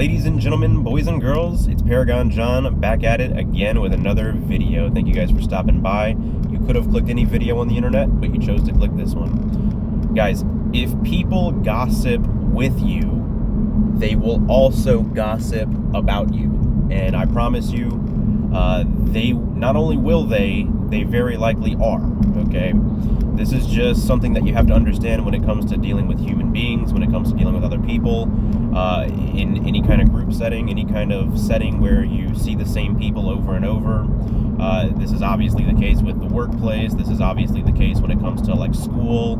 Ladies and gentlemen, boys and girls, it's Paragon John back at it again with another video. Thank you guys for stopping by. You could have clicked any video on the internet, but you chose to click this one. Guys, if people gossip with you, they will also gossip about you. And I promise you, they not only will they very likely are, okay? This is just something that you have to understand when it comes to dealing with human beings, when it comes to dealing with other people, in any kind of group setting, any kind of setting where you see the same people over and over. This is obviously the case with the workplace. This is obviously the case when it comes to like school,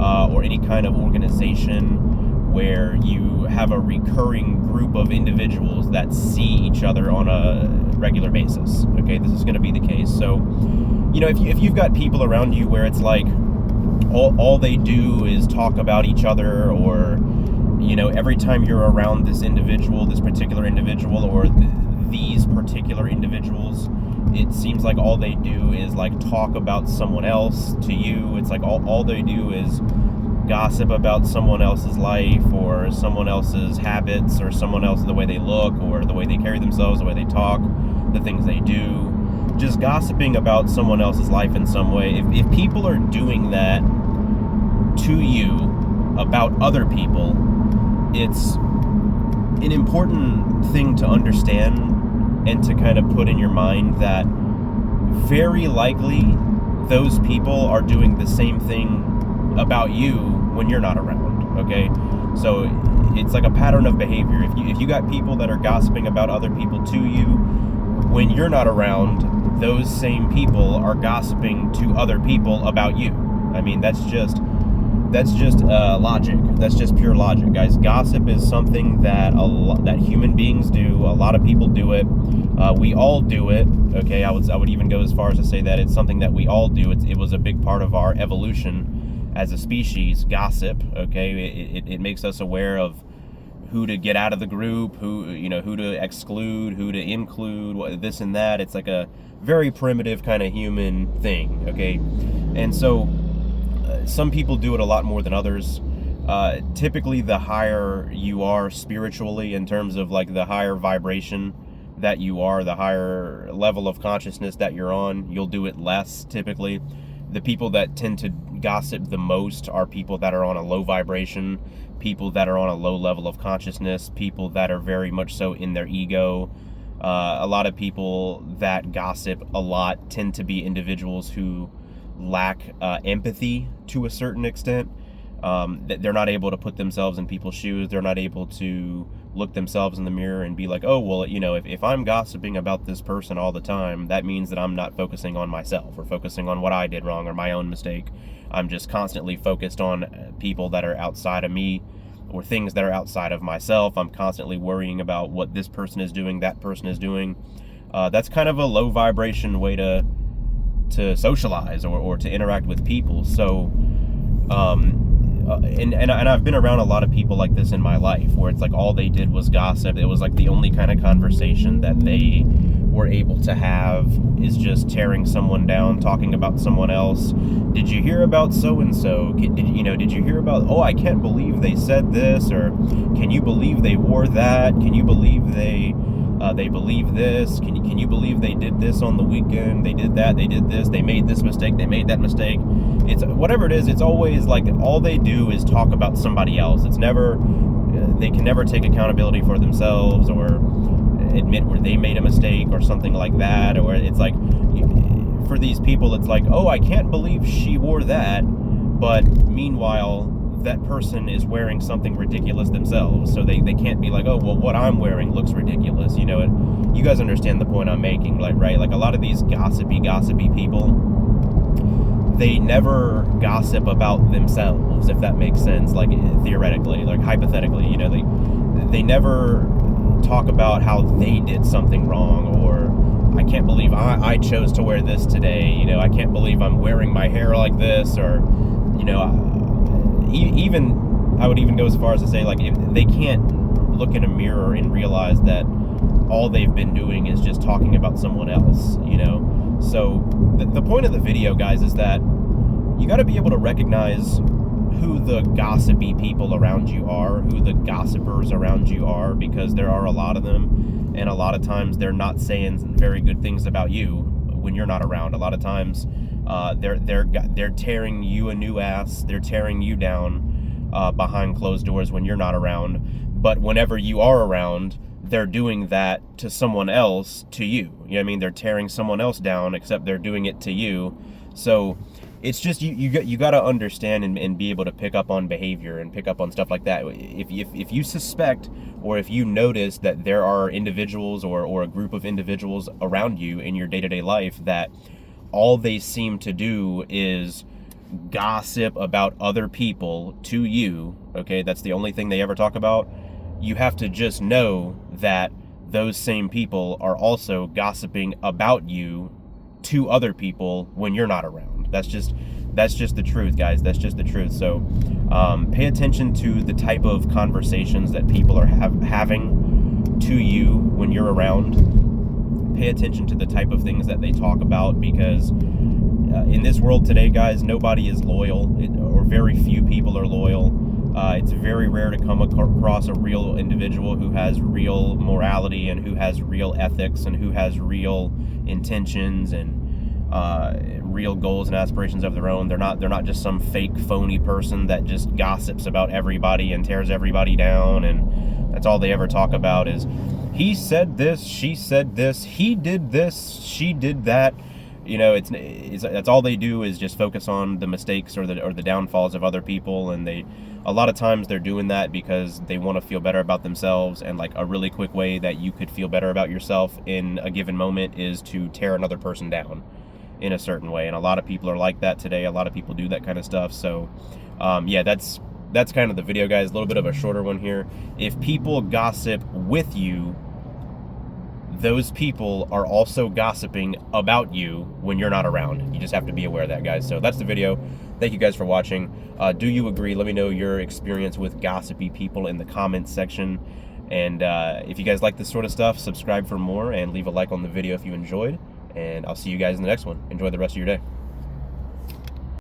or any kind of organization where you have a recurring group of individuals that see each other on a regular basis. Okay, this is going to be the case. So, you know, if you've got people around you where it's like all they do is talk about each other, or you know, every time you're around this individual, this particular individual, or these particular individuals, it seems like all they do is like talk about someone else to you. It's like all they do is gossip about someone else's life, or someone else's habits, or someone else, the way they look, or the way they carry themselves, the way they talk, the things they do. Just gossiping about someone else's life in some way. If people are doing that to you about other people, it's an important thing to understand and to kind of put in your mind that very likely those people are doing the same thing about you when you're not around, okay? So it's like a pattern of behavior. If you got people that are gossiping about other people to you, when you're not around, those same people are gossiping to other people about you. I mean, that's just logic. That's just pure logic, guys. Gossip is something that that human beings do. A lot of people do it. We all do it. Okay, I would even go as far as to say that it's something that we all do. It was a big part of our evolution as a species. Gossip. Okay, it makes us aware of who to get out of the group, who to exclude, who to include, this and that. It's like a very primitive kind of human thing. Okay, and so some people do it a lot more than others. Typically, the higher you are spiritually, in terms of like the higher vibration that you are, the higher level of consciousness that you're on, you'll do it less typically. The people that tend to gossip the most are people that are on a low vibration, people that are on a low level of consciousness, people that are very much so in their ego. A lot of people that gossip a lot tend to be individuals who lack empathy to a certain extent. That they're not able to put themselves in people's shoes. They're not able to look themselves in the mirror and be like, oh, well, you know, if I'm gossiping about this person all the time, that means that I'm not focusing on myself, or focusing on what I did wrong, or my own mistake. I'm just constantly focused on people that are outside of me, or things that are outside of myself. I'm constantly worrying about what this person is doing, that person is doing. That's kind of a low vibration way to socialize or to interact with people. So and I've been around a lot of people like this in my life, where it's like all they did was gossip. It was like the only kind of conversation that they were able to have is just tearing someone down, talking about someone else. Did you hear about so-and-so? Did you hear about, oh, I can't believe they said this, or can you believe they wore that? Can you believe they believe this? Can you believe they did this on the weekend? They did that, they did this, they made this mistake, they made that mistake. It's whatever it is, it's always like all they do is talk about somebody else. It's never, they can never take accountability for themselves, or admit where they made a mistake or something like that. Or it's like, for these people, it's like, oh, I can't believe she wore that, but meanwhile that person is wearing something ridiculous themselves, so they can't be like, oh, well, what I'm wearing looks ridiculous, you know. And you guys understand the point I'm making, like, right? Like, a lot of these gossipy people, they never gossip about themselves, if that makes sense, like theoretically, like hypothetically, you know. They never talk about how they did something wrong, or I can't believe I chose to wear this today, you know, I can't believe I'm wearing my hair like this, or, you know, even I would even go as far as to say, like, if they can't look in a mirror and realize that all they've been doing is just talking about someone else, you know. So the point of the video, guys, is that you got to be able to recognize who the gossipy people around you are, who the gossipers around you are, because there are a lot of them, and a lot of times they're not saying very good things about you when you're not around. A lot of times they're tearing you a new ass, they're tearing you down behind closed doors when you're not around. But whenever you are around, they're doing that to someone else, to you. You know what I mean? They're tearing someone else down, except they're doing it to you. So it's just you got to understand and be able to pick up on behavior and pick up on stuff like that. If you suspect, or if you notice that there are individuals or a group of individuals around you in your day-to-day life that all they seem to do is gossip about other people to you, okay, that's the only thing they ever talk about, you have to just know that those same people are also gossiping about you to other people when you're not around. That's just the truth, guys. That's just the truth. So pay attention to the type of conversations that people are having to you when you're around. Pay attention to the type of things that they talk about, because in this world today, guys, nobody is loyal, or very few people are loyal. It's very rare to come across a real individual who has real morality and who has real ethics and who has real intentions and real goals and aspirations of their own. They're not just some fake, phony person that just gossips about everybody and tears everybody down, and that's all they ever talk about is, he said this, she said this, he did this, she did that. You know, it's that's all they do, is just focus on the mistakes or the downfalls of other people, and a lot of times they're doing that because they want to feel better about themselves. And like a really quick way that you could feel better about yourself in a given moment is to tear another person down in a certain way. And a lot of people are like that today. A lot of people do that kind of stuff. So yeah, that's kind of the video, guys. A little bit of a shorter one here. If people gossip with you, those people are also gossiping about you when you're not around. You just have to be aware of that, guys. So that's the video. Thank you guys for watching. Do you agree? Let me know your experience with gossipy people in the comments section. And if you guys like this sort of stuff, subscribe for more and leave a like on the video if you enjoyed. And I'll see you guys in the next one. Enjoy the rest of your day.